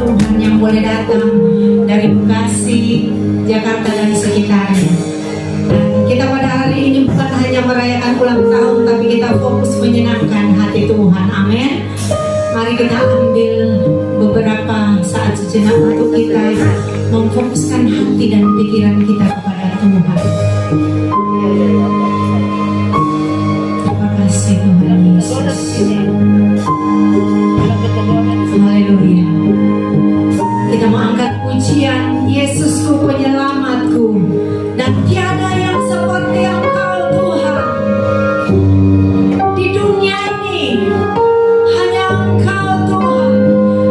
Tuhan yang boleh datang dari Bekasi, Jakarta dan sekitarnya. Dan kita pada hari ini bukan hanya merayakan ulang tahun, tapi kita fokus menyenangkan hati Tuhan. Amin. Mari kita ambil beberapa saat sejenak untuk kita memfokuskan hati dan pikiran kita kepada Tuhan. Terima kasih Tuhan Yesus. Haleluya. Kita mau angkat pujian, Yesusku penyelamatku, dan tiada yang seperti Engkau Tuhan. Di dunia ini hanya Engkau Tuhan,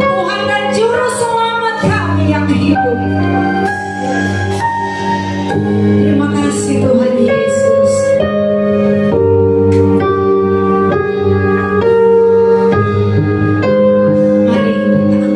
Tuhan dan Juru Selamat kami yang hidup. Terima kasih Tuhan Yesus. Mari kita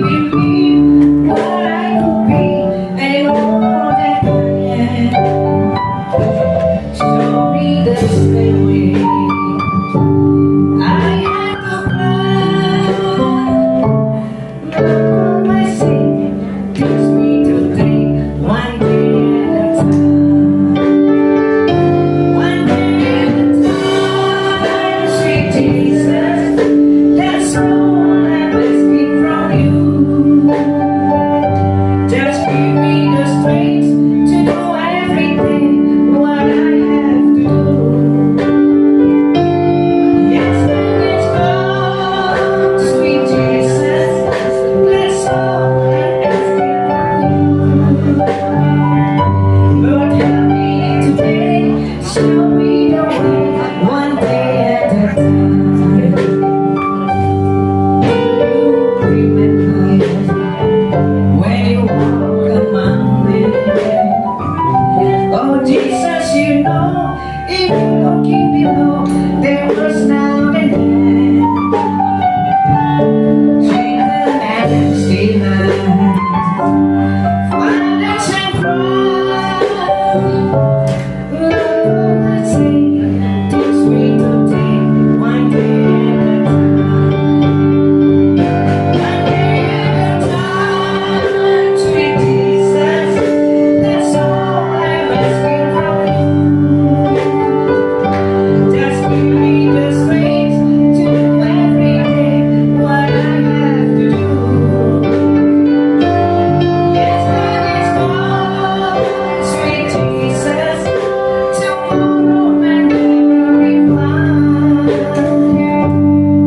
believe what I could be and all that I am. Show me the same way. I had to cry, but my sin teach me to take one day at a time. One day at a time, sweet Jesus. That's all I'm asking from you. Just give me the strength to do everything what I have to do. Yes, let's go, sweet Jesus. That's all I'm asking from you. Lord, help me today. Show me the way, one day at a time. When you walk among men, oh Jesus, you know, if you're looking below, there was now and then. Treat the majesty line, violence and crime. Lord, I say, teach me to take one day at a time. One day at a time, sweet Jesus. That's all I'm asking from you. Just give me the strength to do every day what I have to do. Yes, let's go, sweet Jesus. Tomorrow may never be mine.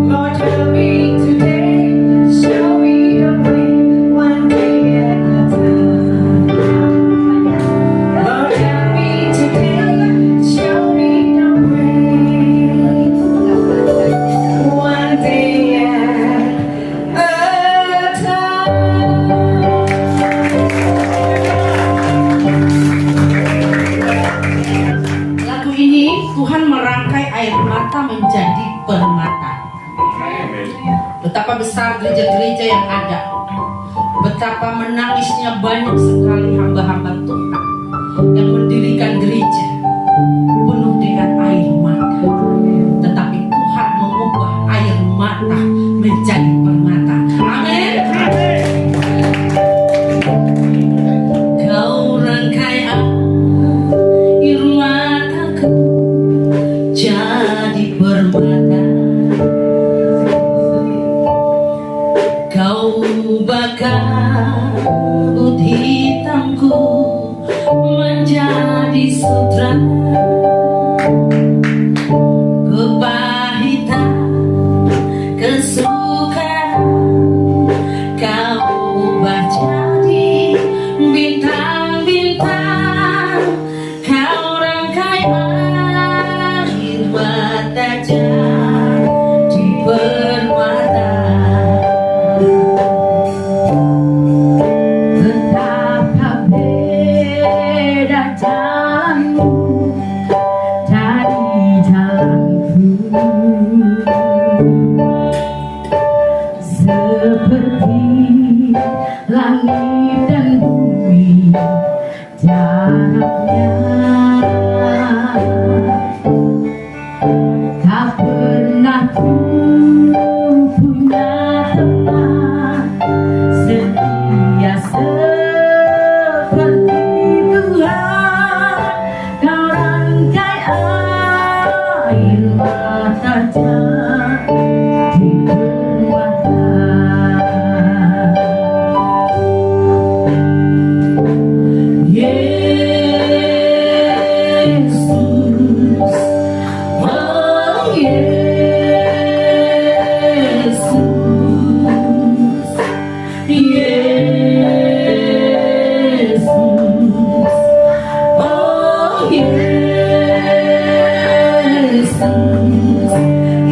Lord, help me today. Show me the way, one day at a time. Lord, help me today. Show me the way, one day at a time. Lagu ini Tuhan merangkai air mata menjadi permata. Betapa besar gereja-gereja yang ada. Betapa menangisnya banyak sekali hamba-hamba Tuhan yang mendirikan gereja penuh dengan air mata. Tetapi Tuhan mengubah air mata menjadi permata. Amin. Kau rangkai air mataku jadi permata. Kau bakar rambut hitamku menjadi sutra. Kepahitan, kesukaran kau ubah jadi bintang-bintang. Kau rangkai air mata jadi permata. Betapa beda jalanmu dari jalanku. Seperti langit dan bumi jaraknya. Tak pernah ku punya teman setia seperti Tuhan. Kau rangkai air mata jadi permata. Yesus, oh Yesus, Yesus, oh Yesus.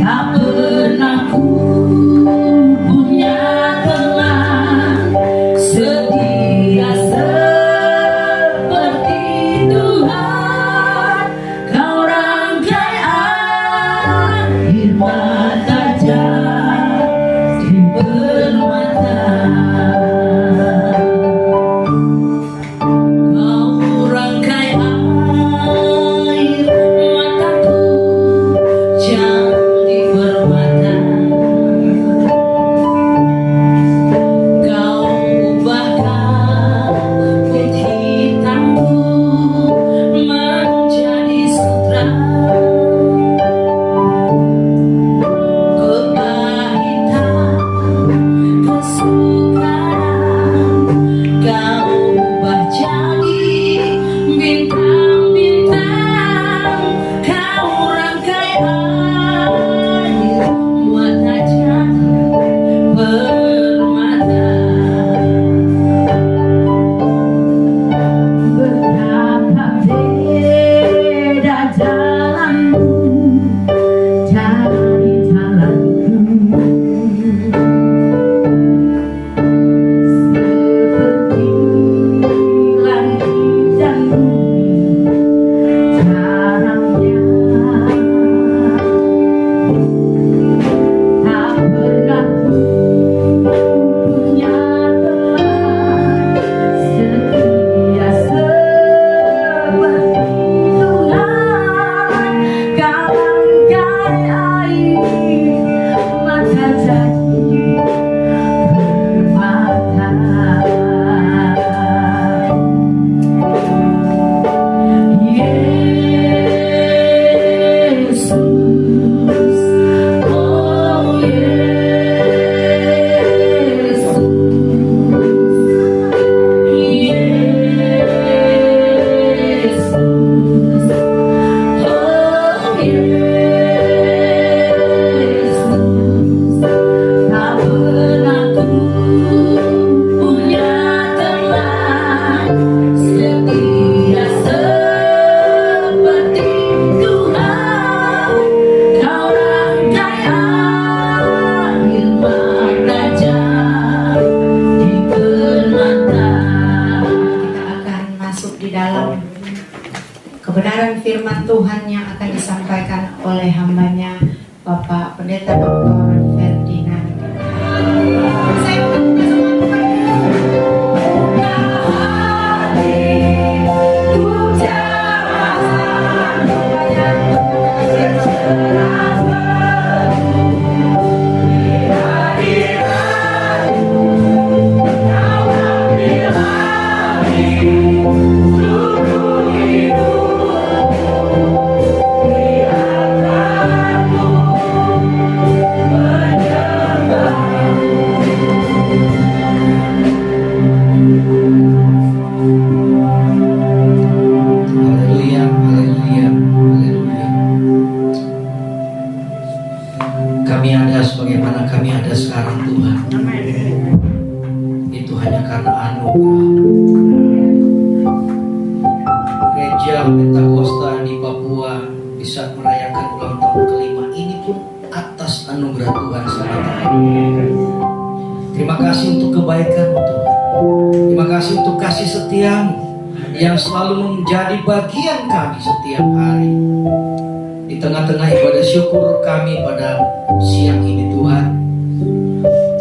Tak pernah ku punya teman setia seperti Tuhan. Kau rangkai air mata jadi permata. kau ubah jadi bintang-bintang, kau rangkai air mata jadi permata. Betapa beda jalanmu dari jalanku, seperti langit dan bumi jaraknya, tak pernah punya teman setia seperti Tuhan. Kau rangkai air mata jadi permata. Yesus, oh Yesus, Yesus, oh Yesus, tak pernah ku punya teman setia seperti Tuhan. Kau rangkai air mata jadi permata. Kita akan masuk di dalam kebenaran firman Tuhan yang akan disampaikan oleh hambanya Bapak Pendeta Dr. Ferdinand. Haleluya, haleluya, haleluya. Kami ada sebagaimana kami ada sekarang Tuhan. Itu hanya karena anugerah. Gereja Pentakosta di Papua bisa merayakan ulang tahun kelima ini pun atas anugerah Tuhan semata. Terima kasih untuk kebaikan-Mu Tuhan. Terima kasih untuk kasih setia-Mu yang selalu menjadi bagian kami setiap hari. Di tengah-tengah ibadah syukur kami pada siang ini Tuhan,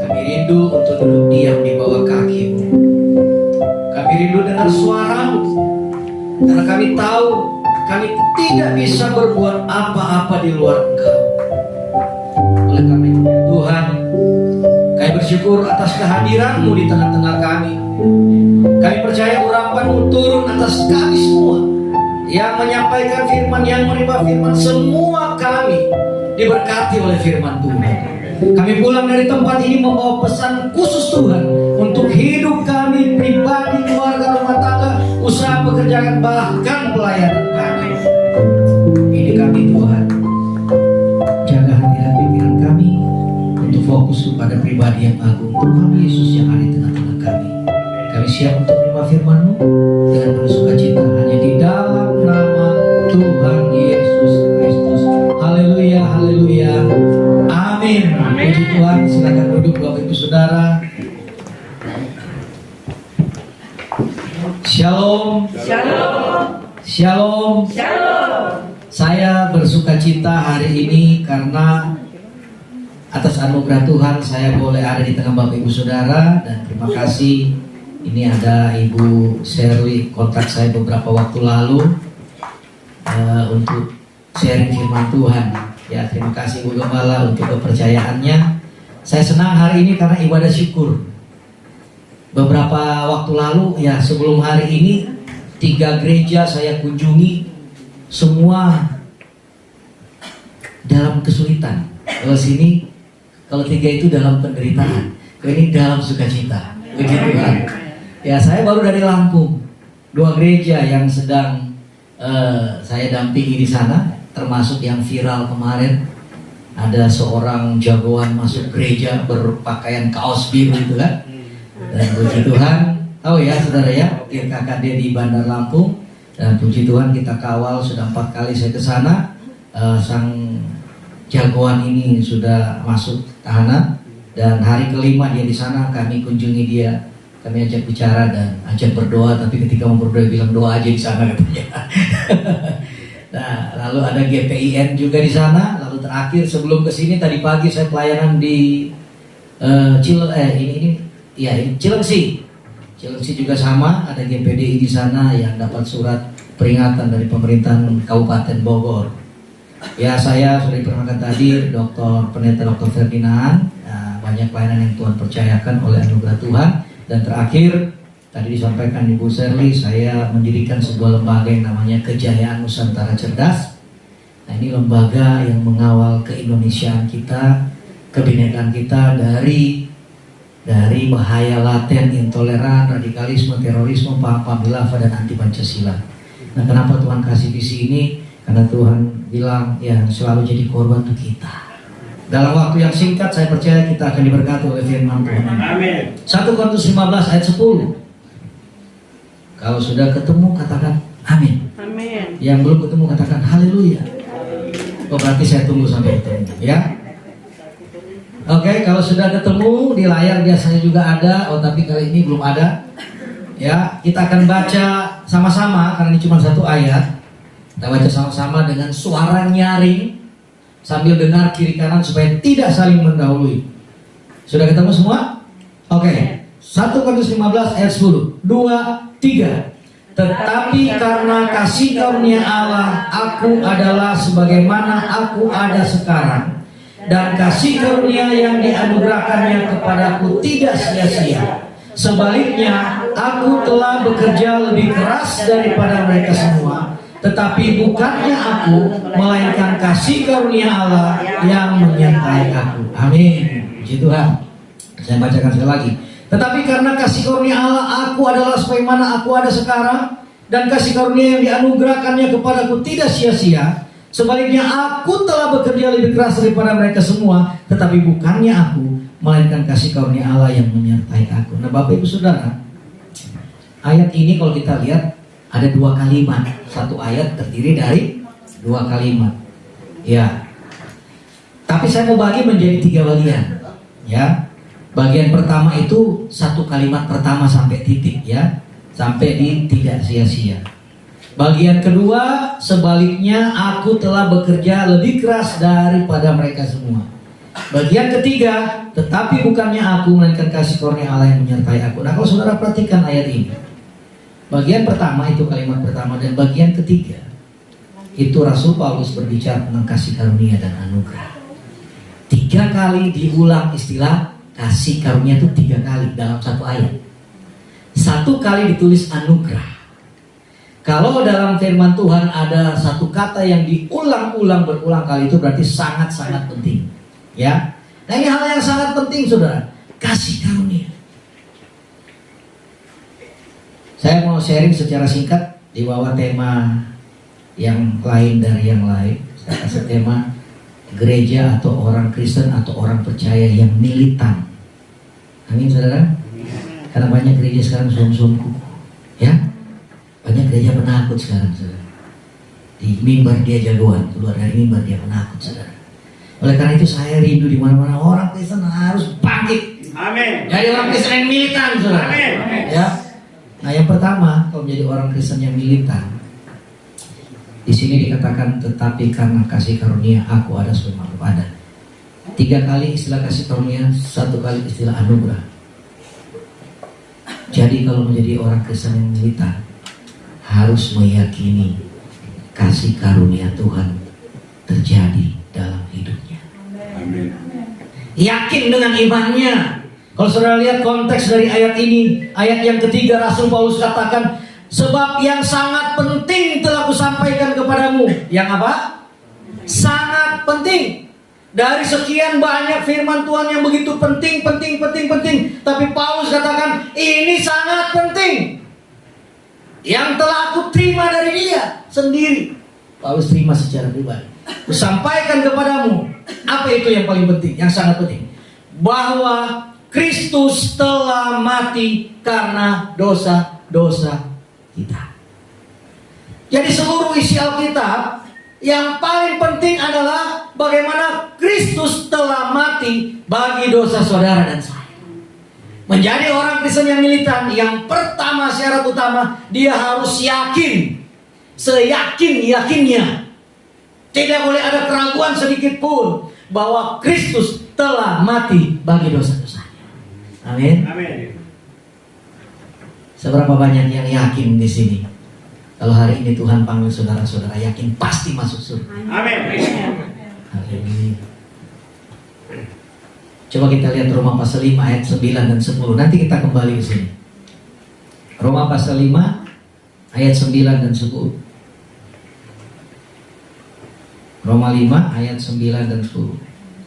kami rindu untuk duduk diam di bawah kaki-Mu. Kami rindu dengar suara-Mu, karena kami tahu kami tidak bisa berbuat apa-apa di luar Engkau. Oleh karena itu ya Tuhan, kami bersyukur atas kehadiran-Mu di tengah-tengah kami. Kami percaya urapan-Mu turun atas kami semua, yang menyampaikan firman, yang menerima firman. Semua kami diberkati oleh firman Tuhan. Kami pulang dari tempat ini membawa pesan khusus Tuhan untuk hidup kami pribadi, keluarga, rumah tangga, usaha, pekerjaan, bahkan pelayanan kami. Ini kami Tuhan, jaga hati dan pikiran kami untuk fokus kepada pribadi yang agung, Tuhan Yesus yang ada di tengah-tengah kami. Kami siap untuk menerima firman-Mu dengan penuh sukacita hanya di dalam nama Tuhan Yesus Kristus. Haleluya, haleluya, amin. Puji Tuhan, silakan duduk Bapak Ibu Saudara. Shalom, shalom, shalom. Saya bersukacita hari ini karena atas anugerah Tuhan saya boleh ada di tengah Bapak Ibu Saudara, dan terima kasih. Ini ada Ibu Sherly kontak saya beberapa waktu lalu untuk sharing firman Tuhan. Ya, terima kasih Bu Gembala untuk kepercayaannya. Saya senang hari ini karena ibadah syukur. Beberapa waktu lalu, ya sebelum hari ini, 3 gereja saya kunjungi, semua dalam kesulitan. Kalau sini, kalau 3 itu dalam penderitaan. ini dalam sukacita. Puji Tuhan. Ya, saya baru dari Lampung. 2 gereja yang sedang saya dampingi di sana, termasuk yang viral kemarin. Ada seorang jagoan masuk gereja berpakaian kaos biru itu kan. Dan puji Tuhan, tahu ya saudara ya, KKD di Bandar Lampung. Dan puji Tuhan kita kawal sudah 4 kali saya ke sana. Sang jagoan ini sudah masuk tahanan. Dan hari kelima dia di sana, kami kunjungi dia, kami ajak bicara dan ajak berdoa. Tapi ketika mau berdoa bilang doa aja di sana katanya. Nah, lalu ada GPIN juga di sana. Lalu terakhir sebelum kesini tadi pagi saya pelayanan di Cilengsi. Cilengsi juga sama, ada GPDI di sana yang dapat surat peringatan dari pemerintahan Kabupaten Bogor. Ya, saya sudah diperkenalkan tadi Pendeta Dr. Ferdinand. Banyak pelayanan yang Tuhan percayakan oleh anugerah Tuhan. Dan terakhir tadi disampaikan Ibu Serly, saya mendirikan sebuah lembaga yang namanya Kejayaan Nusantara Cerdas. Nah, ini lembaga yang mengawal keindonesiaan kita, kebinekaan kita dari bahaya laten, intoleran, radikalisme, terorisme, paham khilafah dan anti Pancasila. Nah, kenapa Tuhan kasih visi ini? Karena Tuhan bilang yang selalu jadi korban itu kita. Dalam waktu yang singkat saya percaya kita akan diberkati oleh firman Tuhan. Amin. 1 Korintus 15 ayat 10. Kalau sudah ketemu katakan amin. Amin. Yang belum ketemu katakan haleluya. Oh, berarti saya tunggu sampai ketemu ya. Oke, kalau sudah ketemu di layar biasanya juga ada. Oh, tapi kali ini belum ada. Ya, kita akan baca sama-sama karena ini cuma 1 ayat. Kita baca sama-sama dengan suara nyaring sambil dengar kiri kanan supaya tidak saling mendahului. Sudah ketemu semua? Oke. 1 Korintus 15 ayat 10. 2, 3. Tetapi karena kasih karunia Allah, aku adalah sebagaimana aku ada sekarang, dan kasih karunia yang dianugerahkannya kepadaku tidak sia-sia. Sebaliknya, aku telah bekerja lebih keras daripada mereka semua. Tetapi bukannya aku, melainkan kasih karunia Allah yang menyertai aku. Amin. Puji Tuhan. Saya bacakan sekali lagi. Tetapi karena kasih karunia Allah, aku adalah sebagaimana aku ada sekarang, dan kasih karunia yang dianugerahkannya kepadaku tidak sia-sia. Sebaliknya aku telah bekerja lebih keras daripada mereka semua. Tetapi bukannya aku, melainkan kasih karunia Allah yang menyertai aku. Nah, Bapak Ibu Saudara, ayat ini kalau kita lihat ada 2 kalimat. 1 ayat terdiri dari 2 kalimat. Ya. Tapi saya mau bagi menjadi 3 bagian. Ya. Bagian pertama itu 1 kalimat pertama sampai titik ya. Sampai di tidak sia-sia. Bagian kedua sebaliknya aku telah bekerja lebih keras daripada mereka semua. Bagian ketiga, tetapi bukannya aku melainkan kasih karunia Allah yang menyertai aku. Nah, kalau saudara perhatikan ayat ini. Bagian pertama itu kalimat pertama, dan bagian ketiga itu Rasul Paulus berbicara tentang kasih karunia dan anugerah. 3 kali diulang istilah kasih karunia itu 3 kali dalam 1 ayat. 1 kali ditulis anugerah. Kalau dalam firman Tuhan ada 1 kata yang diulang-ulang berulang kali, itu berarti sangat-sangat penting. Ya. Nah, ini hal yang sangat penting saudara, kasih karunia. Saya mau sharing secara singkat di bawah tema yang lain dari yang lain. Saya kasih tema gereja atau orang Kristen atau orang percaya yang militan. Amin saudara. Karena banyak gereja sekarang suam-suam kuku, ya. Banyak gereja penakut sekarang saudara. Di mimbar dia jagoan, keluar dari mimbar dia penakut saudara. Oleh karena itu saya rindu di mana-mana orang Kristen harus bangkit. Amin. Jadi orang Kristen yang militan saudara. Amin. Ya. Nah, yang pertama, kalau menjadi orang Kristen yang militan, di sini dikatakan tetapi karena kasih karunia aku ada sebagaimana aku ada. 3 kali istilah kasih karunia, 1 kali istilah anugerah. Jadi kalau menjadi orang Kristen yang militan, harus meyakini kasih karunia Tuhan terjadi dalam hidupnya. Amin. Yakin dengan imannya. Kalau saudara lihat konteks dari ayat ini, ayat yang ketiga Rasul Paulus katakan, sebab yang sangat penting telah kusampaikan kepadamu. Yang apa? Sangat penting. Dari sekian banyak firman Tuhan yang begitu penting, tapi Paulus katakan ini sangat penting. Yang telah aku terima dari dia sendiri. Paulus terima secara pribadi. Kusampaikan kepadamu. Apa itu yang paling penting, yang sangat penting? Bahwa Kristus telah mati karena dosa-dosa kita. Jadi seluruh isi Alkitab, yang paling penting adalah bagaimana Kristus telah mati bagi dosa saudara dan saya. Menjadi orang Kristen yang militan, yang pertama, syarat utama, dia harus yakin, seyakin-yakinnya, tidak boleh ada keraguan sedikit pun bahwa Kristus telah mati bagi dosa-dosanya. Amin. Seberapa banyak yang yakin di sini? Kalau hari ini Tuhan panggil saudara-saudara, yakin pasti masuk surga. Amin. Haleluya. Coba kita lihat Roma pasal 5 ayat 9 dan 10. Nanti kita kembali ke sini. Roma pasal 5 ayat 9 dan 10. Roma 5 ayat 9 dan 10.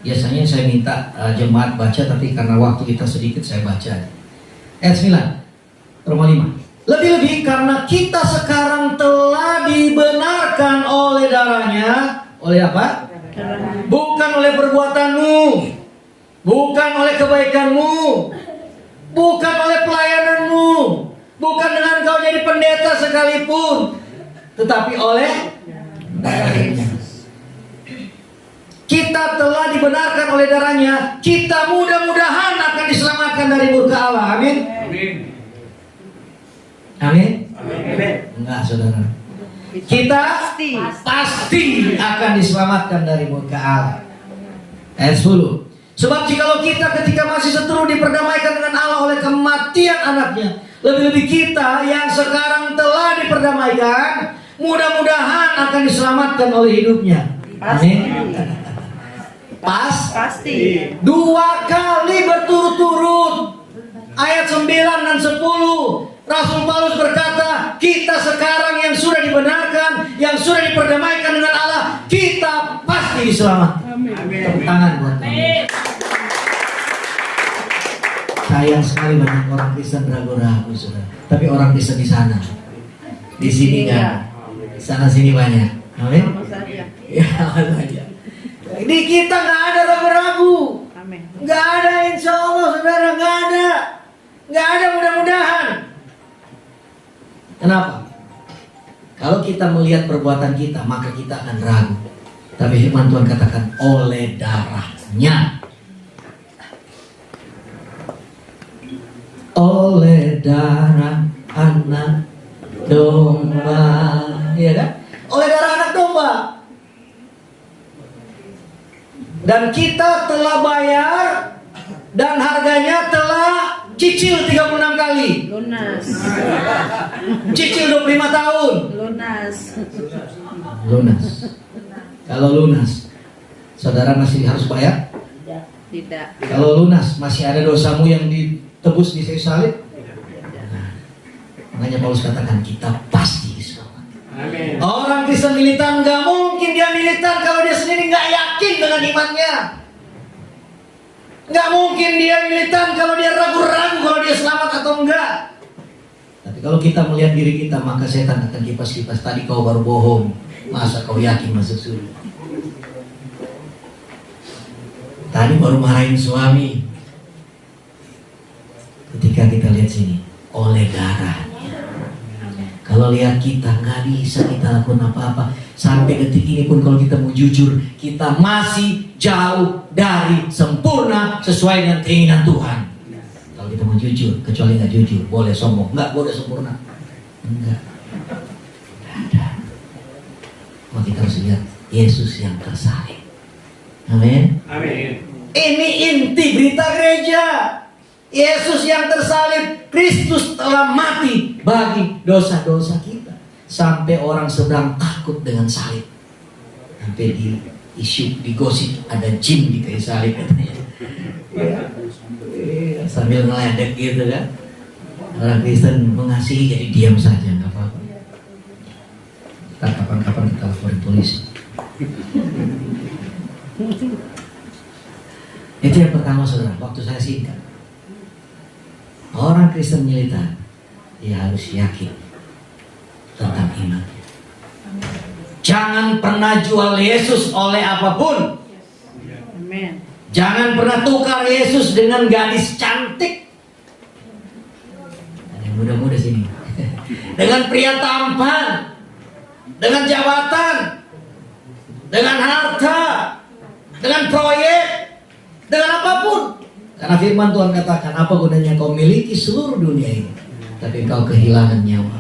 Biasanya saya minta jemaat baca, tapi karena waktu kita sedikit saya baca. Ayat 9. Roma 5. Lebih-lebih karena kita sekarang telah dibenarkan oleh darahnya. Oleh apa? Bukan oleh perbuatanmu, bukan oleh kebaikanmu, bukan oleh pelayananmu, bukan dengan kau jadi pendeta sekalipun, tetapi oleh darahnya. Kita telah dibenarkan oleh darahnya. Kita mudah-mudahan akan diselamatkan dari murka Allah. Amin. Amin. Enggak, saudara. Kita pasti akan diselamatkan dari murka Allah. Ayat 10. Sebab jikalau kita ketika masih seteru diperdamaikan dengan Allah oleh kematian anaknya, lebih-lebih kita yang sekarang telah diperdamaikan, mudah-mudahan akan diselamatkan oleh hidupnya. Amin. Pasti. 2 kali berturut-turut. Ayat 9 dan 10. Rasul Paulus berkata, kita sekarang yang sudah dibenarkan, yang sudah diperdamaikan dengan Allah, kita pasti diselamatkan. Tepuk tangan buat kami. Sayang sekali banyak orang Kristen ragu-ragu, saudara. Tapi orang Kristen di sana, di sini enggak. Sana sini banyak. Amin. Ya, banyak. Di kita nggak ada ragu-ragu, nggak ada insya Allah, saudara, nggak ada mudah-mudahan. Kenapa? Kalau kita melihat perbuatan kita, maka kita akan ragu. Tapi firman Tuhan katakan oleh darahnya, oleh darah anak domba, ya kan? Oleh darah anak domba. Dan kita telah bayar, dan harganya telah cicil 36 kali. Lunas. Cicil 25 tahun. Lunas. Kalau lunas, saudara masih harus bayar? Tidak. Kalau lunas, masih ada dosamu yang ditebus di kayu salib? Makanya Paulus katakan kita pasti diselamatkan. Orang Kristen militan nggak mungkin dia militan kalau dia sendiri nggak yakin dengan imannya. Nggak mungkin dia militan kalau dia ragu-ragu kalau dia selamat atau enggak. Tapi kalau kita melihat diri kita, maka setan akan kipas-kipas. Tadi kau baru bohong, masa kau yakin masuk surga? Tadi baru marahin suami. Ketika kita lihat sini, oleh darahnya. Kalau lihat kita nggak bisa kita lakukan apa-apa. Sampai detik ini pun kalau kita mau jujur, kita masih jauh dari sempurna sesuai dengan keinginan Tuhan. Kalau kita mau jujur, kecuali nggak jujur, boleh sombong, nggak boleh sempurna, enggak ada. Kalau kita harus lihat Yesus yang tersalib. Amin. Ini inti berita gereja. Yesus yang tersalib, Kristus telah mati bagi dosa-dosa kita. Sampai orang sedang takut dengan salib. Sampai di isu, digosip ada jin di kayu salib katanya. Sambil ngeledek gitu kan. Orang Kristen mengasihi jadi diam saja, nggak apa-apa. Kapan-kapan kita laporin polisi. Itu yang pertama saudara, waktu saya singkat. Orang Kristen militan, dia harus yakin tentang iman. Jangan pernah jual Yesus oleh apapun. Amin. Jangan pernah tukar Yesus dengan gadis cantik. Ada yang muda-muda sini. Dengan pria tampan, dengan jabatan, dengan harta, dengan proyek, dengan apapun. Karena firman Tuhan katakan, apa gunanya kau miliki seluruh dunia ini, tapi kau kehilangan nyawa.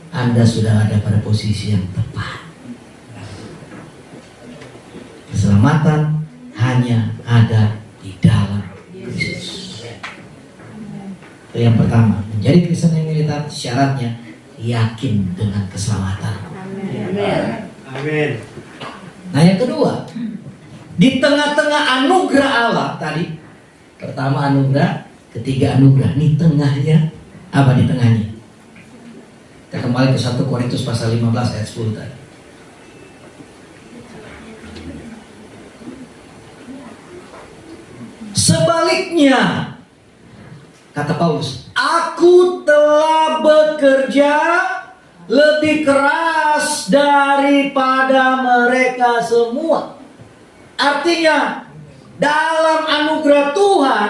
Anda sudah ada pada posisi yang tepat. Keselamatan hanya ada di dalam Kristus. Itu yang pertama. Menjadi Kristen yang militan syaratnya yakin dengan keselamatan. Amin. Nah yang kedua, di tengah-tengah anugerah Allah tadi, pertama anugerah, ketiga anugerah. Di tengahnya, apa di tengahnya? Kita kembali ke 1 Korintus pasal 15 ayat 10 tadi. Sebaliknya, kata Paulus, aku telah bekerja lebih keras daripada mereka semua. Artinya, dalam anugerah Tuhan,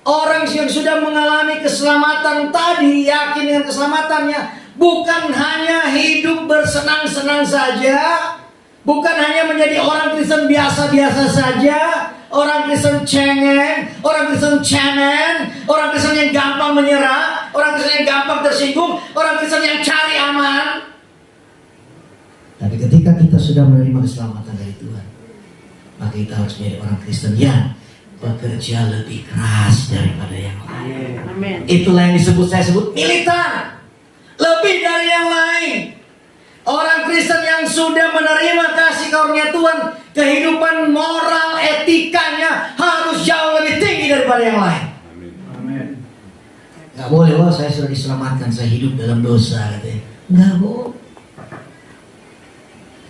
orang yang sudah mengalami keselamatan tadi, yakin dengan keselamatannya, bukan hanya hidup bersenang-senang saja, bukan hanya menjadi orang Kristen biasa-biasa saja, orang Kristen cengeng, orang Kristen cemen, orang Kristen yang gampang menyerah, orang Kristen yang gampang tersinggung, orang Kristen yang cari aman. Tapi ketika kita sudah menerima keselamatan dari Tuhan, maka kita harus menjadi orang Kristen yang bekerja lebih keras daripada yang lain. Amin. Itulah yang saya sebut militan. Lebih dari yang lain. Orang Kristen yang sudah menerima kasih karunia Tuhan, kehidupan moral etikanya harus jauh lebih tinggi daripada yang lain. Amin. Gak boleh, wah saya sudah diselamatkan, saya hidup dalam dosa, katanya. Gak boleh.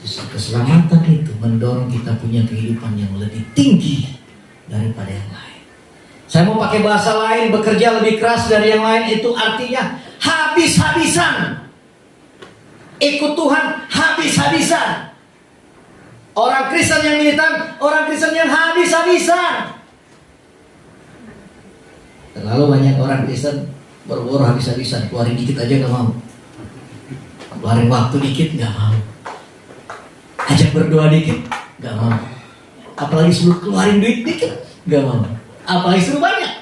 Justru keselamatan itu mendorong kita punya kehidupan yang lebih tinggi daripada yang lain. Saya mau pakai bahasa lain, bekerja lebih keras dari yang lain, itu artinya habis-habisan. Ikut Tuhan habis-habisan. Orang Kristen yang militan, orang Kristen yang habis-habisan. Terlalu banyak orang Kristen boro-boro habis-habisan, keluarin dikit aja gak mau, keluarin waktu dikit gak mau, ajak berdoa dikit gak mau, apalagi suruh keluarin duit dikit gak mau, apalagi suruh banyak.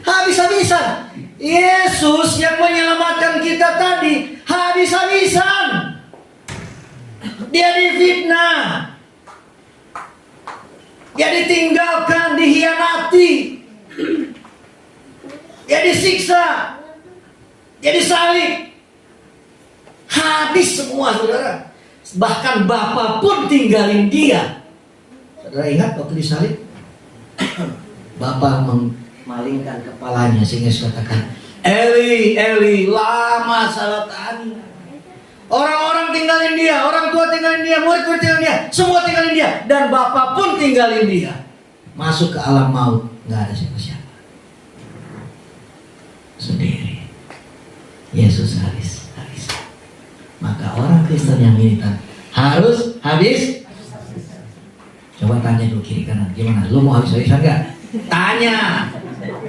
Habis-habisan. Yesus yang menyelamatkan kita tadi habis-habisan. Dia difitnah, dia ditinggalkan, dihianati, dia disiksa, dia disalib. Habis semua saudara. Bahkan Bapa pun tinggalin dia. Saudara ingat waktu disalib, Bapa memalingkan kepalanya sehingga katakan, Eli, Eli, lama sabachthani. Orang-orang tinggalin dia, orang tua tinggalin dia, murid-murid tinggalin dia, semua tinggalin dia, dan Bapa pun tinggalin dia. Masuk ke alam maut, nggak ada siapa-siapa, sendiri. Yesus habis. Maka orang Kristen yang militan harus habis. Coba tanya dulu kiri kanan, gimana? Lu mau habis-habisan nggak?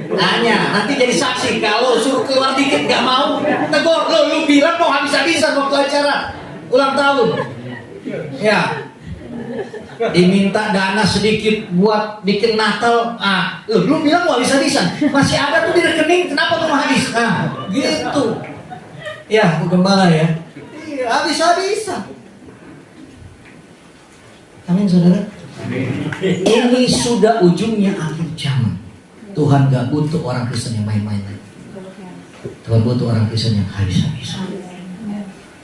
Tanya, nanti jadi saksi. Kalau suruh keluar dikit gak mau, tegur. Lu bilang mau habis-habisan waktu acara ulang tahun, ya diminta dana sedikit buat bikin Natal. Lu bilang mau habis-habisan, masih ada tuh di rekening, kenapa mau habis? Gitu. Ya, Bu Gembala ya, habis-habisan. Amin saudara. Ini sudah ujungnya akhir zaman. Tuhan gak butuh orang Kristen yang main-main lagi. Tuhan butuh orang Kristen yang habis-habisan.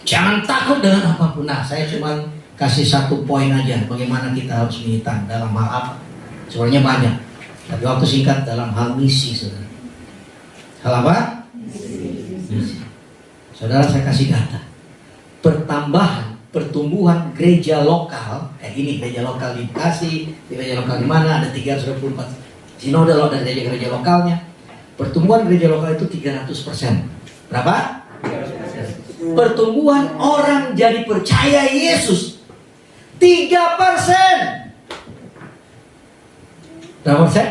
Jangan takut dengan apapun. Nah, saya cuma kasih satu poin aja bagaimana kita harus militan dalam hal apa. Sebenarnya banyak, tapi waktu singkat dalam hal misi, saudara. Hal apa? Misi. Saudara, saya kasih data. Pertambahan pertumbuhan gereja lokal, ini gereja lokal di Bekasi, gereja lokal di mana, ada 324 sinode loh dari gereja lokalnya. Pertumbuhan gereja lokal itu 300%. Berapa? Pertumbuhan orang jadi percaya Yesus 3%. Berapa persen?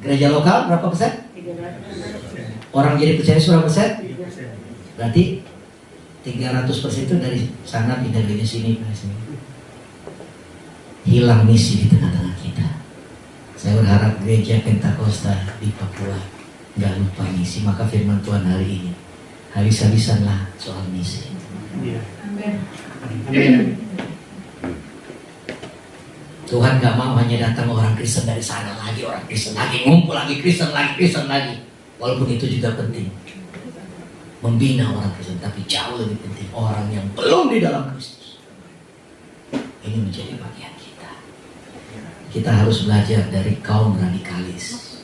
Gereja lokal berapa persen? Orang jadi percaya Yesus berapa persen? Berarti 300% itu dari sana pindah ke sini, hilang misi di tengah-tengah kita. Saya berharap gereja Pentakosta di Papua nggak lupa misi. Maka firman Tuhan hari ini, habis-habisanlah soal misi. Tuhan nggak mau hanya datang orang Kristen dari sana lagi, orang Kristen lagi, ngumpul lagi, Kristen lagi. Walaupun itu juga penting, membina orang Kristen, tapi jauh lebih penting orang yang belum di dalam Kristus. Ini menjadi bagian kita. Kita harus belajar dari kaum radikalis.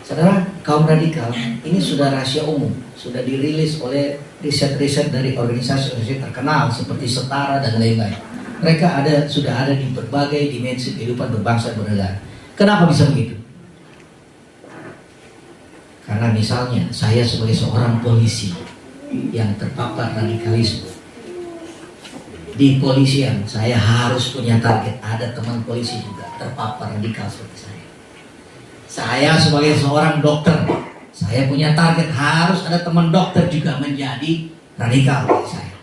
Saudara, kaum radikal ini sudah rahasia umum, sudah dirilis oleh riset-riset dari organisasi-organisasi terkenal seperti Setara dan lain-lain. Mereka sudah ada di berbagai dimensi kehidupan berbangsa dan bernegara. Kenapa bisa begitu? Karena misalnya saya sebagai seorang polisi yang terpapar radikalisme, di polisian saya harus punya target. Ada teman polisi juga terpapar radikal seperti saya. Saya sebagai seorang dokter, saya punya target, harus ada teman dokter juga menjadi radikal seperti saya.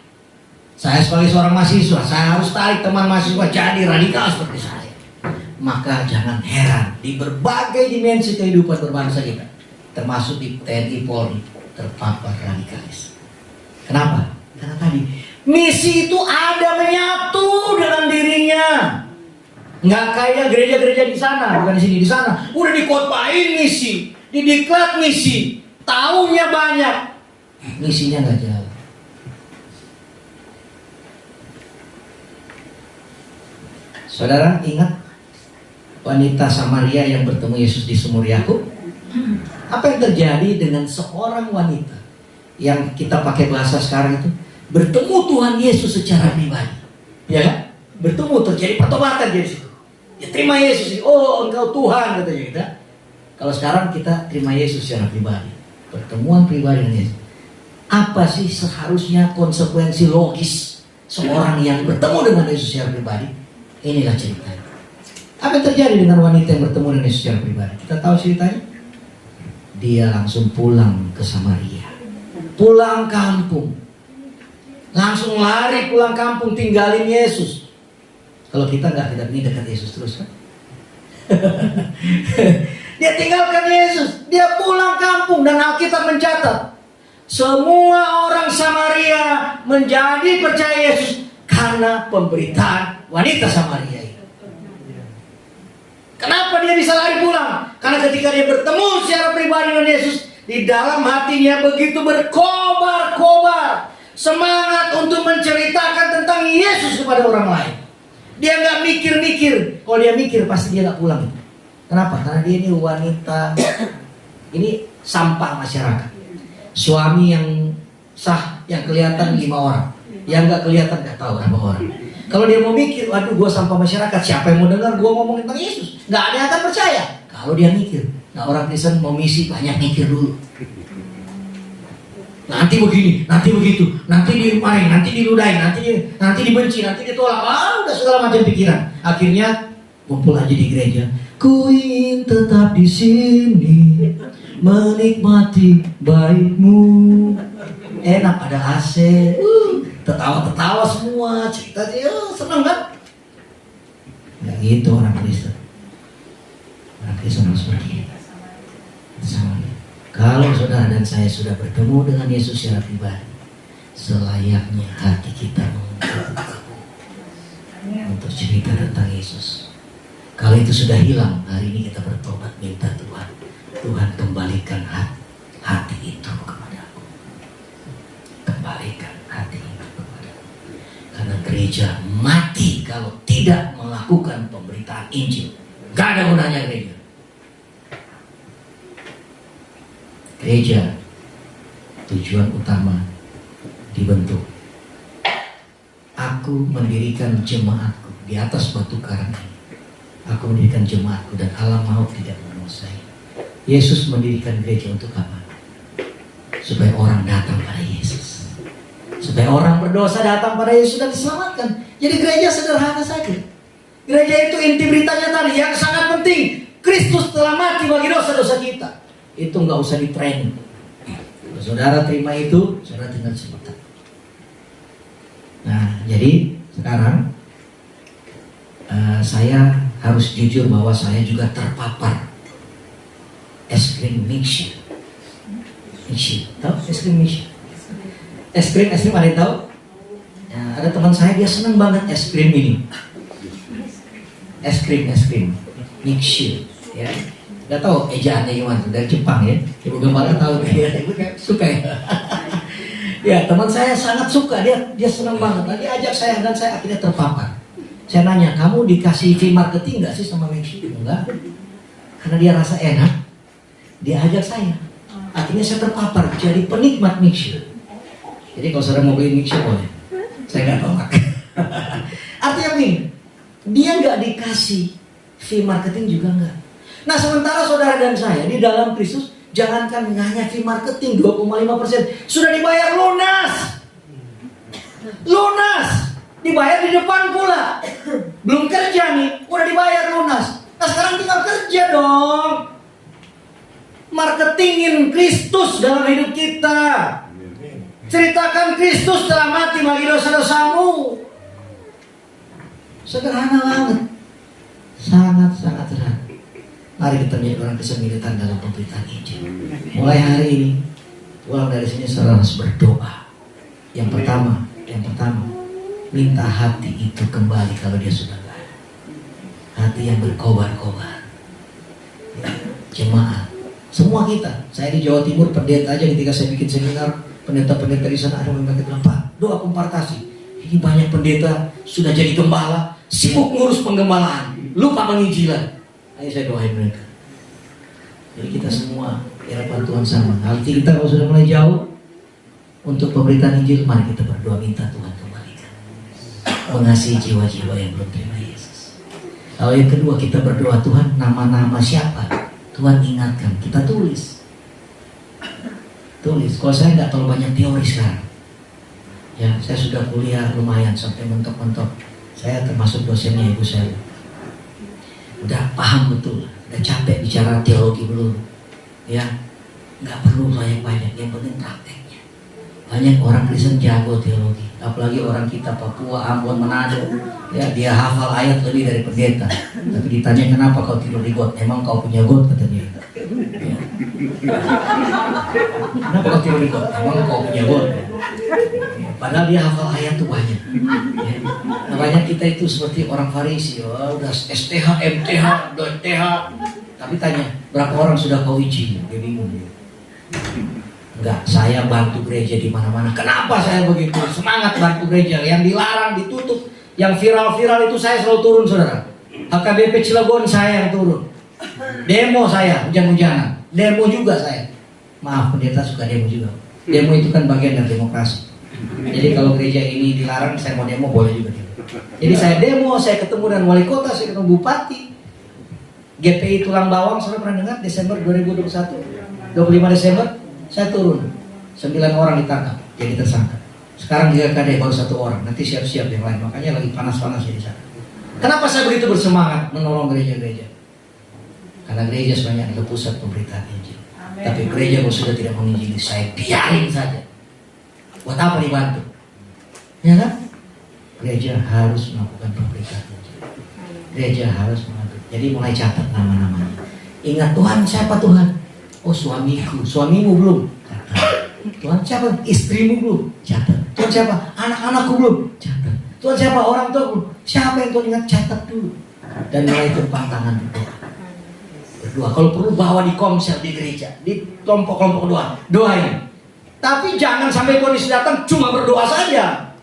Saya sebagai seorang mahasiswa, saya harus tarik teman mahasiswa jadi radikal seperti saya. Maka jangan heran di berbagai dimensi kehidupan berbangsa kita, termasuk di TNI Polri, terpapar radikalis. Kenapa? Karena tadi misi itu ada menyatu dengan dirinya. Nggak kayak gereja-gereja di sana, bukan di sini, di sana udah dikotbahin misi, didiklat misi, tahunnya banyak, misinya nggak jalan. Saudara ingat wanita Samaria yang bertemu Yesus di sumur Yakub? Apa yang terjadi dengan seorang wanita yang kita pakai bahasa sekarang itu bertemu Tuhan Yesus secara pribadi? Ya kan? Bertemu, terjadi pertobatan dari situ. Ya terima Yesus, oh engkau Tuhan katanya kita. Kalau sekarang kita terima Yesus secara pribadi, pertemuan pribadi dengan Yesus. Apa sih seharusnya konsekuensi logis seorang yang bertemu dengan Yesus secara pribadi? Inilah ceritanya. Apa yang terjadi dengan wanita yang bertemu dengan Yesus secara pribadi? Kita tahu ceritanya. Dia langsung pulang ke Samaria, pulang kampung, langsung lari pulang kampung, tinggalin Yesus. Kalau kita nggak, kita ini dekat Yesus terus kan? Dia tinggalkan Yesus, dia pulang kampung, dan Alkitab mencatat semua orang Samaria menjadi percaya Yesus karena pemberitaan wanita Samaria itu. Kenapa dia bisa lari pulang? Karena ketika dia bertemu secara pribadi dengan Yesus, di dalam hatinya begitu berkobar-kobar semangat untuk menceritakan tentang Yesus kepada orang lain. Dia nggak mikir-mikir. Kalau dia mikir pasti dia nggak pulang. Kenapa? Karena dia ini wanita, ini sampah masyarakat. Suami yang sah, yang kelihatan 5 orang, yang nggak kelihatan nggak tahu berapa orang. Kalau dia mau mikir, waduh gue sampah masyarakat, siapa yang mau dengar gue ngomongin tentang Yesus? Nggak ada yang akan percaya. Kalau dia mikir, nah orang Kristen mau misi banyak mikir dulu. Nanti begini, nanti begitu, nanti dimain, nanti diludahin, nanti dibenci, nanti ditolak, udah segala macam pikiran. Akhirnya kumpul aja di gereja. Ku ingin tetap di sini, menikmati baikmu. Enak ada AC, tertawa-tertawa semua, cerita dia senang kan? Nggak gitu orang Kristen. Orang Kristen harus seperti itu. Sama. Kalau saudara dan saya sudah bertemu dengan Yesus secara pribadi, selayaknya hati kita untuk cerita tentang Yesus. Kalau itu sudah hilang, hari ini kita bertobat, minta Tuhan kembalikan hati itu kepadaku. Kembalikan hati itu kepadaku. Karena gereja mati kalau tidak melakukan pemberitaan Injil. Gak ada gunanya gereja. Gereja tujuan utama dibentuk. Aku mendirikan jemaatku di atas batu karang ini. Aku mendirikan jemaatku dan alam maut tidak menguasai. Yesus mendirikan gereja untuk apa? Supaya orang datang pada Yesus. Supaya orang berdosa datang pada Yesus dan diselamatkan. Jadi gereja sederhana saja. Gereja itu inti beritanya tadi yang sangat penting. Kristus telah mati bagi dosa-dosa kita. Itu nggak usah di training. Kalau saudara terima itu, saudara tinggal cerita. Nah, jadi sekarang saya harus jujur bahwa saya juga terpapar es krim mixture. Tahu es krim mixture? Es krim ada yang tahu? Ya, ada teman saya dia senang banget es krim ini. Es krim mixture, ya. Gak tahu ejaannya gimana, dari Jepang ya. Ibu Gembala tahu ya, ibu suka ya. Ya, teman saya sangat suka, dia senang banget. Dia ajak saya dan saya akhirnya terpapar. Saya nanya, kamu dikasih fee marketing nggak sih sama mixture? Enggak. Karena dia rasa enak, dia ajak saya. Akhirnya saya terpapar, jadi penikmat mixture. Jadi kalau saudara mau beli mixture boleh. Saya nggak tolak. Artinya begini, dia nggak dikasih fee marketing juga nggak. Nah sementara saudara dan saya di dalam Kristus, jangankan hanya fee marketing 2,5%, sudah dibayar lunas. Dibayar di depan pula. Belum kerja nih, udah dibayar lunas. Nah sekarang tinggal kerja dong. Marketingin Kristus dalam hidup kita. Ceritakan Kristus telah mati bagi dosa-dosamu. Sederhana banget. Sangat-sangat sederhana. Mari kita menjadi orang kesemilitan dalam pemberitaan Injil. Mulai hari ini, pulang dari sini saudara harus berdoa. Yang pertama, minta hati itu kembali kalau dia sudah gak ada. Hati yang berkobar-kobar. Ya, jemaat. Semua kita. Saya di Jawa Timur pendeta aja ketika saya bikin seminar, pendeta-pendeta di sana ada yang bilang, Pak, doa kompartasi. Ini banyak pendeta sudah jadi gembala, sibuk ngurus penggembalaan, lupa penginjilan. Ayo saya doain mereka. Jadi kita semua di hadapan Tuhan sama. Hati kita kalau sudah mulai jauh untuk pemberitaan Injil, mari kita berdoa minta Tuhan kembalikan. Mengasihi jiwa-jiwa yang belum terima Yesus. Lalu yang kedua kita berdoa, Tuhan nama-nama siapa? Tuhan ingatkan, kita tulis. Kalau saya nggak terlalu banyak teori sekarang. Ya, saya sudah kuliah lumayan sampai mentok-mentok. Saya termasuk dosennya ibu saya. Udah paham betul, udah capek bicara teologi belum. Ya, nggak perlu banyak-banyak, yang penting prakteknya. Banyak orang Kristen jago teologi, apalagi orang kita Papua, Ambon, Manado. Ya, dia hafal ayat lebih dari pendeta. Tapi ditanya kenapa kau tidur di got? Emang kau punya got, kata dia. Ya. Kenapa kau tidur di got? Emang kau punya got? Ya. Padahal dia hafal ayat tuh banyak. Ya. Nah, banyak kita itu seperti orang Farisi, udah STH, MTH, DTH. Tapi tanya, berapa orang sudah kau uji? Dia bingung. Enggak, saya bantu gereja di mana-mana. Kenapa saya begitu? Semangat bantu gereja. Yang dilarang, ditutup. Yang viral-viral itu saya selalu turun, saudara. HKBP Cilegon saya yang turun. Demo saya, hujan-hujanan. Demo juga saya. Maaf, pendeta suka demo juga. Demo itu kan bagian dari demokrasi. Jadi kalau gereja ini dilarang, saya mau demo boleh juga. Jadi saya demo, saya ketemu dengan wali kota, saya ketemu bupati. GPI Tulang Bawang, saudara pernah dengar? Desember 2021, 25 Desember, saya turun. 9 orang ditangkap, jadi tersangka. Sekarang di GKD baru 1 orang, nanti siap-siap yang lain. Makanya lagi panas-panas di sana. Kenapa saya begitu bersemangat menolong gereja-gereja? Karena gereja sebenarnya adalah pusat pemberitaan Injil. Tapi gereja kalau sudah tidak menginjili, saya biarin saja. Buat apa dibantu? Ya kan? Gereja harus melakukan pemberitaan Injil. Gereja harus mengatur. Jadi mulai catat nama-namanya. Ingat Tuhan siapa Tuhan? Oh suamiku, suamimu belum? Catat. Tuhan siapa? Istrimu belum? Catat. Tuhan siapa? Anak-anakku belum? Catat. Tuhan siapa? Orang tua belum? Siapa yang Tuhan ingat? Catat dulu. Dan mulai tumpang tangan berdoa. Berdoa. Kalau perlu bawa di komsel di gereja, di kelompok-kelompok doa. Doain. Tapi jangan sampai kondisi datang cuma berdoa saja.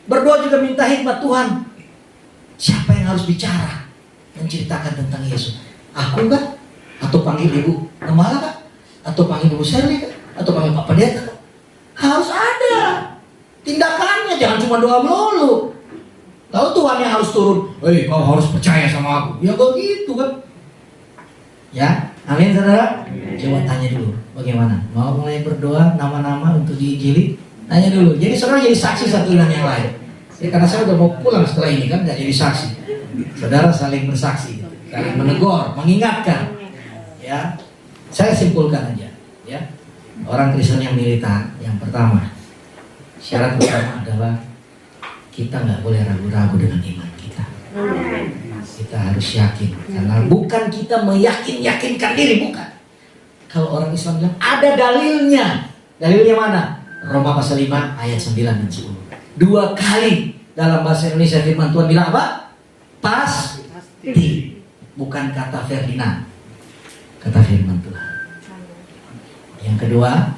Berdoa juga minta hikmat Tuhan. Siapa yang harus bicara menceritakan tentang Yesus? Aku kan? Atau panggil ibu gembala kan? Atau panggil ibu Sherly kan? Atau panggil Pak Pendeta kan? Harus ada. cuma doa melulu. Lalu Tuhan yang harus turun, kau harus percaya sama aku. Ya begitu kan. Ya, amin saudara. Coba tanya dulu, bagaimana? Mau mulai berdoa nama-nama untuk diinjili? Tanya dulu. Jadi saudara jadi saksi satu dengan yang lain. Ya, karena saya udah mau pulang setelah ini kan, nggak jadi saksi. Saudara saling bersaksi, saling menegur, mengingatkan. Ya, saya simpulkan aja. Ya, orang Kristen yang militan, yang pertama, syarat pertama adalah kita nggak boleh ragu-ragu dengan iman kita. Kita harus yakin, karena bukan kita meyakinkan diri, bukan. Kalau orang Islam bilang ada dalilnya. Dalilnya mana? Roma pasal 5 ayat 9 dan 10. 2 kali dalam bahasa Indonesia firman Tuhan bilang apa? Pasti. Bukan kata Ferdinand, kata firman Tuhan. Yang kedua,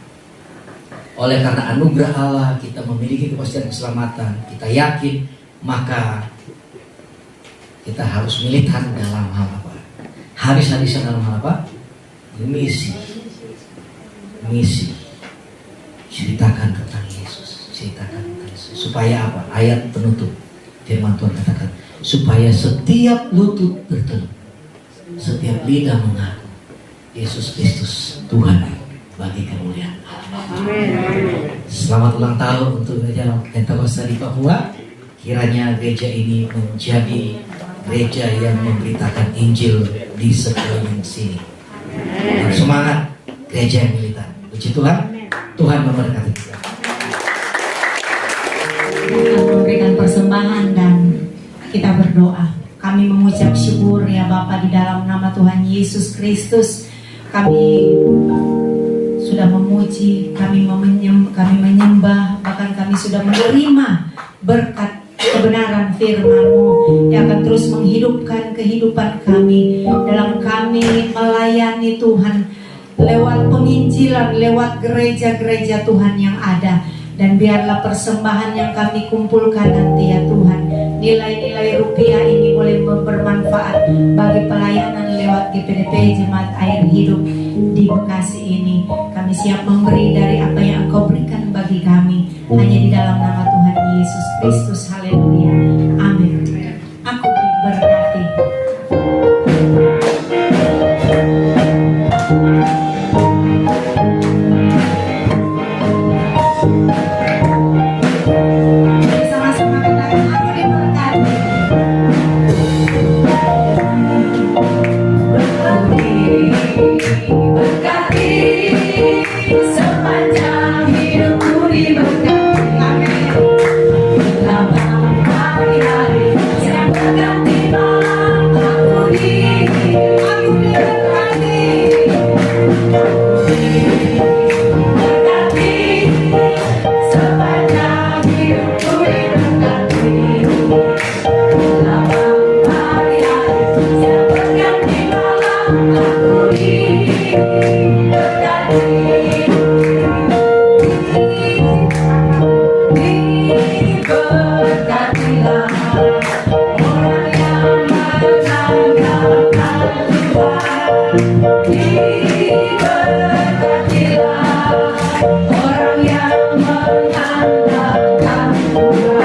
oleh karena anugerah Allah kita memiliki kepastian keselamatan, kita yakin, maka kita harus militan dalam hal apa? Habis-habisan dalam hal apa? Misi. Ceritakan tentang Yesus. Supaya apa? Ayat penutup firman Tuhan katakan, supaya setiap lutut bertelur, setiap lidah mengaku Yesus Kristus Tuhan bagi kemuliaan Allah. Selamat ulang tahun untuk gereja Pentakosta di Papua. Kiranya gereja ini menjadi gereja yang memberitakan Injil di sekeliling sini. Dan semangat gereja yang militan. Puji Tuhan, Tuhan memberkati kita. Kita memberikan persembahan dan kita berdoa. Kami mengucap syukur ya Bapa di dalam nama Tuhan Yesus Kristus. Kami sudah memuji, kami menyembah, bahkan kami sudah menerima berkat kebenaran firman-Mu yang akan terus menghidupkan kehidupan kami dalam kami melayani Tuhan lewat penginjilan, lewat gereja-gereja Tuhan yang ada. Dan biarlah persembahan yang kami kumpulkan nanti ya Tuhan, nilai-nilai rupiah ini boleh bermanfaat bagi pelayanan lewat GPDP Jemaat Air Hidup di Bekasi ini. Kami siap memberi dari apa yang Engkau berikan bagi kami, hanya di dalam nama Tuhan Yesus Kristus. Haleluya, amin. Aku diberkati. Sama-sama katakan, aku diberkati. Berkati sepanjang hidupku diberkati. Amin. Dalam hari-hari yang berganti malam, aku diberkati. Berkati sepanjang hidupku diberkati. Dalam hari-hari yang berganti malam, aku diberkatilah orang yang mengandalkan Tuhan. Diberkatilah orang yang mengandalkan Tuhan.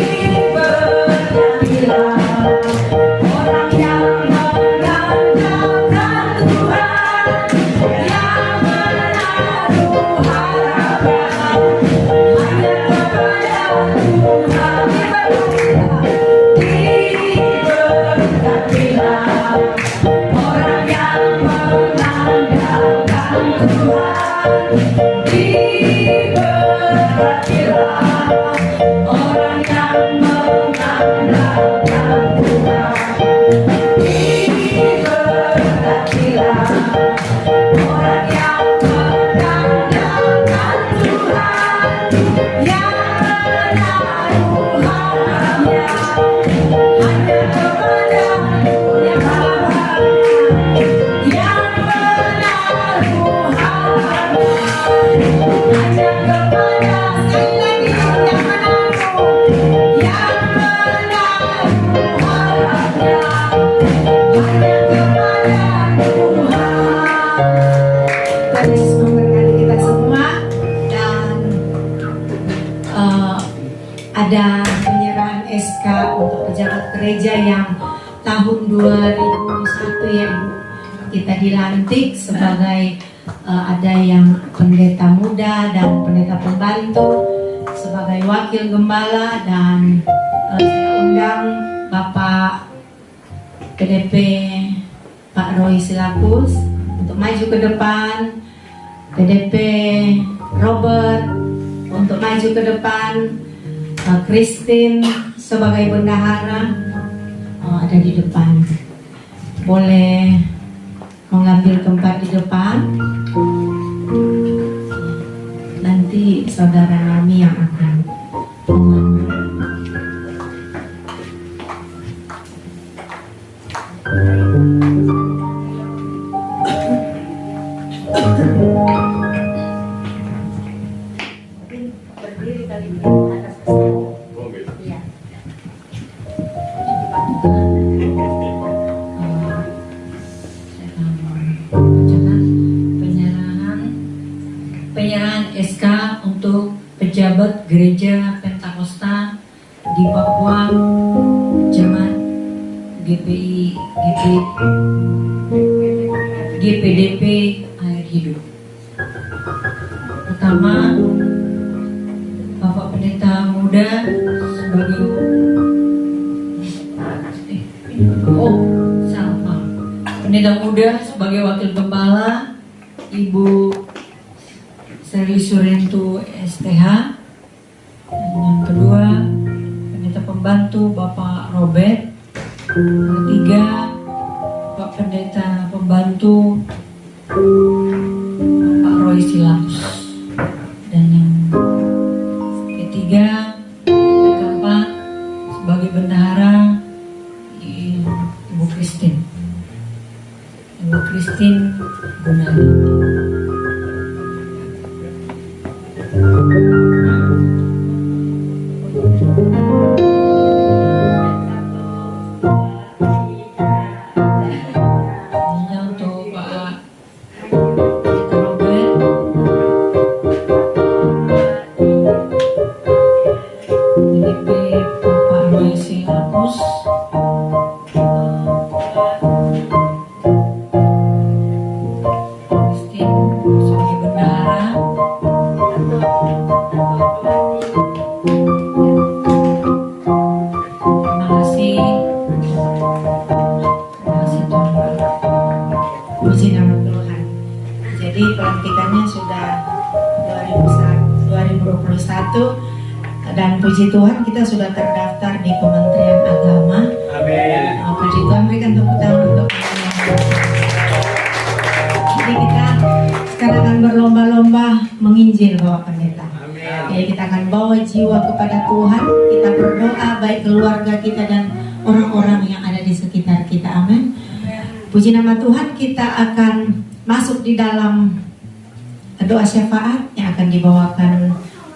Diberkatilah orang yang mengandalkan Tuhan, yang menaruh harapan hanya kepada Tuhan. Diberkatilah orang yang mengandalkan kita dilantik sebagai ada yang pendeta muda dan pendeta pembantu sebagai wakil gembala, dan saya undang Bapak PDP Pak Roy Silakus untuk maju ke depan, PDP Robert untuk maju ke depan, Christine sebagai bendahara ada di depan. Boleh mengambil tempat di depan. Nanti saudara Nami yang akan mengambil. Berdiri kali di atas kesana. Iya. Penyerahan SK untuk pejabat gereja Pentakosta di Papua, Jemaat GPDP Air Hidup. Pertama, Bapak Pendeta Muda sebagai Pendeta Muda sebagai wakil gembala, Ibu Seri Surentu STH. Dan yang kedua, pendeta pembantu Bapak Robert. Ketiga, Pak Pendeta pembantu Pak Roy Silakus. Dan yang ketiga, yang keempat, sebagai bendahara Ibu Christine Gunadi. Ini untuk Pak Robert, PDP Bapak Roy Silakus, sebagai bendahara. Terima kasih Tuhan. Puji nama Tuhan. Jadi pelantikannya sudah 2021 dan puji Tuhan kita sudah terdaftar di Kementerian Agama. Amin. Puji Tuhan, berikan tepuk tangan untuk jadi kita sekarang akan berlomba-lomba menginjil Bapak Pendeta. Jadi kita akan bawa jiwa kepada Tuhan. Kita berdoa baik keluarga kita dan orang-orang yang ada di sekitar kita. Amin. Puji nama Tuhan, kita akan masuk di dalam doa syafaat yang akan dibawakan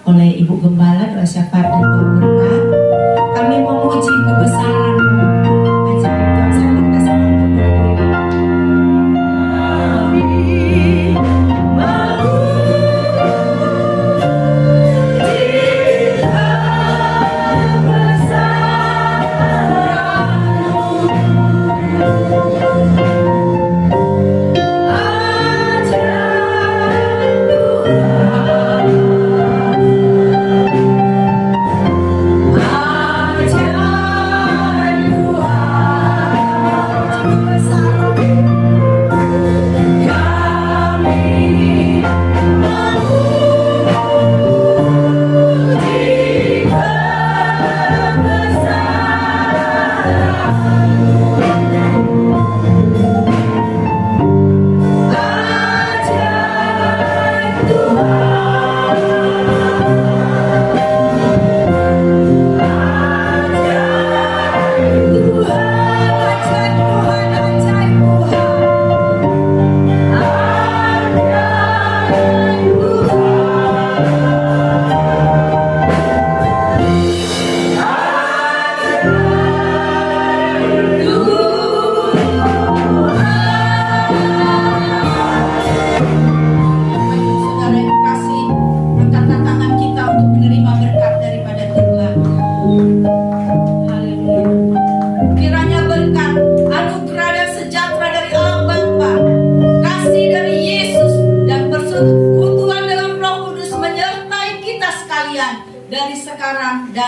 oleh Ibu Gembala. Doa syafaat dan doa berkat. Kami memuji kebesaran ajaib Tuhan sampai kita semua untuk berdiri. Ajaib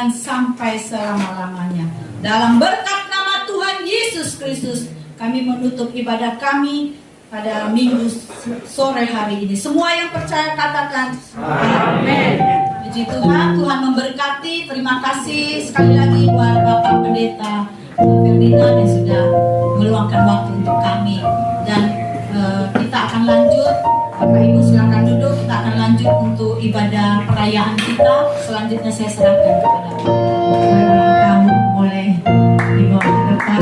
dan sampai selama-lamanya. Dalam berkat nama Tuhan Yesus Kristus, kami menutup ibadah kami pada minggu sore hari ini. Semua yang percaya katakan amin. Puji Tuhan, Tuhan memberkati. Terima kasih sekali lagi buat Bapak Pendeta Ferdinand yang sudah meluangkan waktu untuk kami. Dan kita akan lanjut. Bapak Ibu silakan duduk. Kita akan lanjut untuk ibadah perayaan kita. Selanjutnya saya serahkan kepada kamu, boleh dibawa ke depan.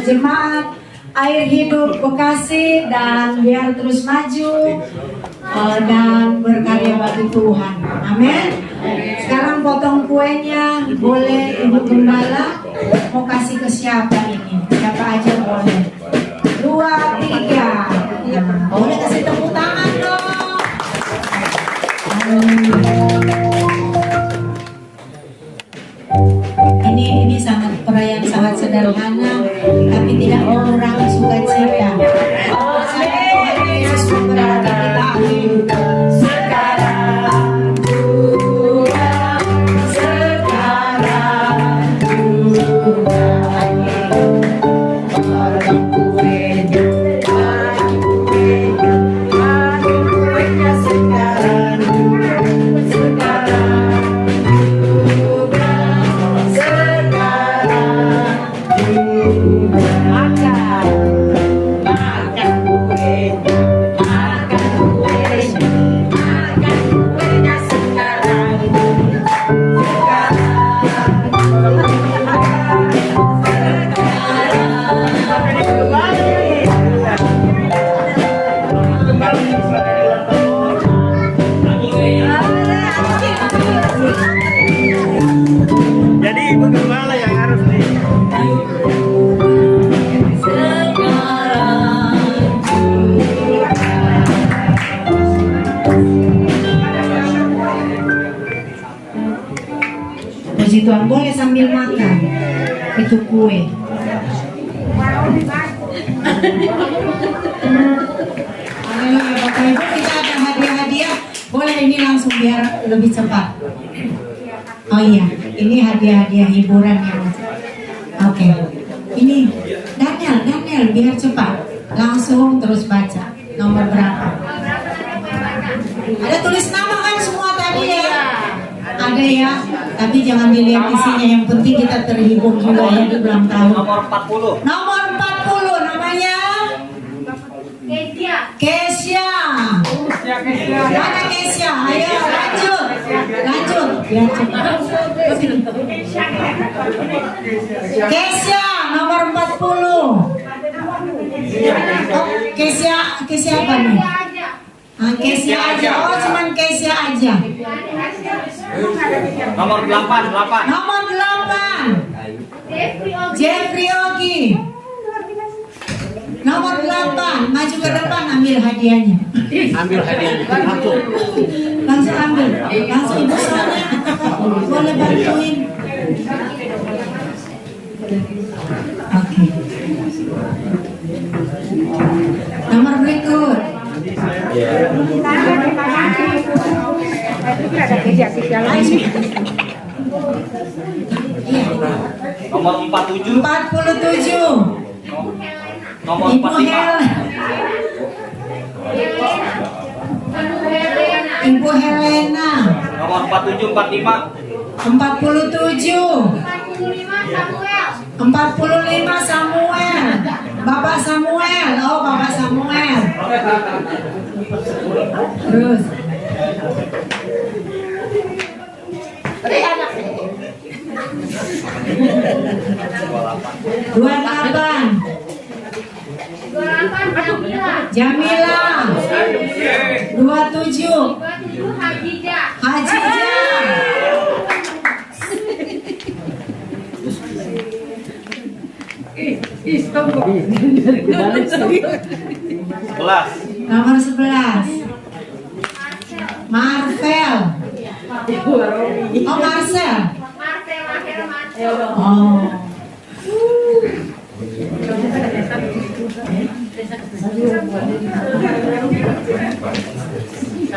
Jemaat Air Hidup Bekasi, dan biar terus maju dan berkarya bagi Tuhan. Amin. Sekarang potong kuenya, boleh Ibu Gembala. Mau kasih ke siapa ini? Siapa aja boleh. 2, 3. Boleh kasih tepuk tangan dong. Ini sangat perayaan sangat sederhana, tapi tidak mengurangi sukacita. Tuhan Yesus memberkati kita. Amin. Puji Tuhan, boleh sambil makan itu kue. Haleluya Bapak Ibu, kita ada hadiah-hadiah. Boleh ini langsung biar lebih cepat. Oh iya, ini hadiah-hadiah hiburan yang oke. Ini Daniel biar cepat. Langsung terus baca. Nomor berapa? Ada tulis nama kan semua tadi ya? Ada ya, tapi jangan dilihat isinya. Yang penting kita terhibur juga ya di ulang tahun. Nomor 40. Nomor 40 namanya Kesia. Mana Kesia? Ayo lanjut. Biar cepat. Kesia nomor 40. Oh, Kesia apa nih? Kesia aja. Oh, cuman Kesia aja. Nomor 8. Nomor 8. Jeffrey Ogi. Nomor 8. Maju ke depan, ambil hadiahnya. Langsung ambil. Langsung ibu soalnya. Boleh bantuin. Oke. Nomor berikut. Nomor 47. 47. Nomor Ibu 45. Ibu Helena. Nomor 47 45. 47. 45 Samuel. Bapak Samuel. Oh, Bapak Samuel. Terus. Dua 8. Jamila. 27. Hajijah. Nomor 11. Marvel. Oh, Marcel. Oh.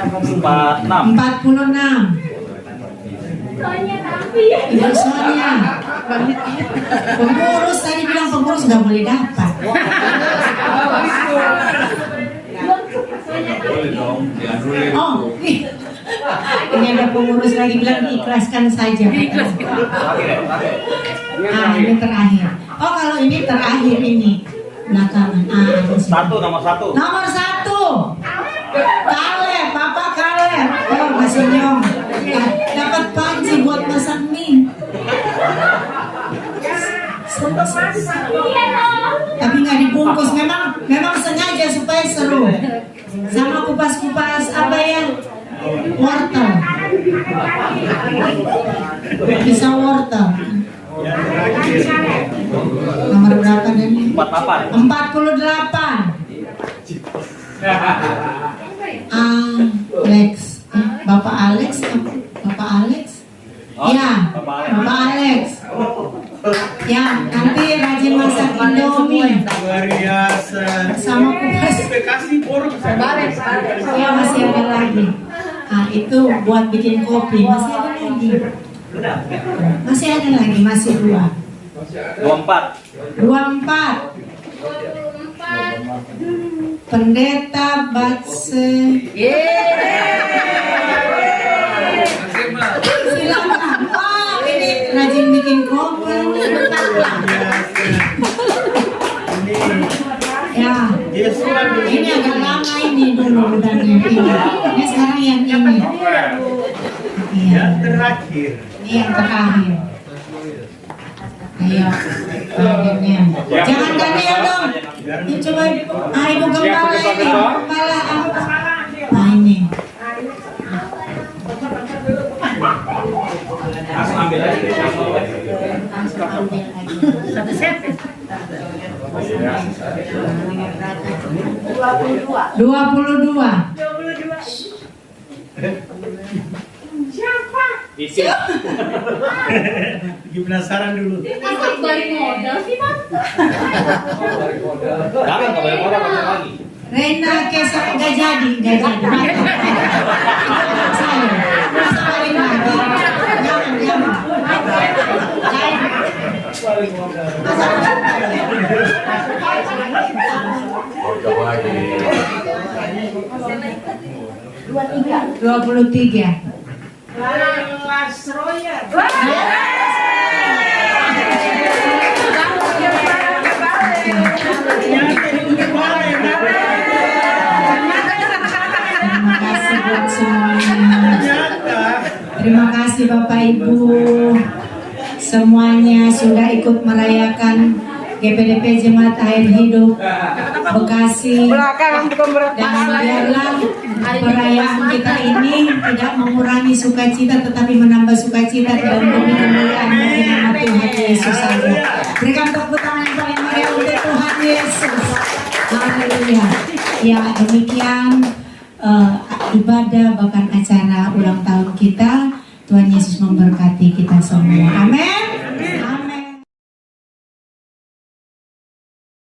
Empat enam. 46. Ibu Sonia. Pengurus tadi bilang pengurus nggak boleh dapat. Oh, ini ada pengurus lagi bilang diikhlaskan saja. Ah, ini terakhir. Oh, kalau ini terakhir ini belakangan. Nomor 1. Nomor 1. Kaleb, Papa Kaleb. Oh, masih nyong. Dapat panci buat masak mie. Tapi nggak dibungkus. Memang sengaja supaya seru. Sama kupas-kupas apa ya? Wortel. Bisa wortel. Nomor berapa Dani? 48. Alex. Bapak Alex. Bapak Alex. Ya, Bapak Alex. Ya, nanti rajin masak Indomie. Luar biasa. Sama kupas. Kasih porok. Ya, masih ada lagi. Nah, itu buat bikin kopi. Masih ada lagi. Masih ada lagi, masih 2. 24. Pendeta Batse. Silakan. Wah, ini rajin bikin kopi. Ya, ini agak lama ini dulu dan yang ini. Ini sekarang yang ini. Iya. Terakhir. Ini yang terakhir. Ayo, Daniel. Jangan Daniel dong. Ini coba, ibu gembala ini. Gembala apa? Nah ini. Ambil lagi. Satu set. 22. Isi. Lagi penasaran dulu. Balik modal sih, Bang. Jangan nggak boleh modal masuk lagi. Rena Kesa nggak jadi. Saya balik lagi. Jangan. Dua 23. Terima kasih buat semuanya. Terima kasih Bapak Ibu semuanya sudah ikut merayakan GPDP Jemaat Air Hidup Bekasi. Dan biarlah perayaan kita ini tidak mengurangi sukacita tetapi menambah sukacita dalam demi kemuliaan bagi nama Tuhan Yesus saja. Berikan tepuk tangan yang paling meriah untuk Tuhan Yesus. Haleluya. Ya, demikian ibadah bahkan acara ulang tahun kita. Tuhan Yesus memberkati kita semua. Amin.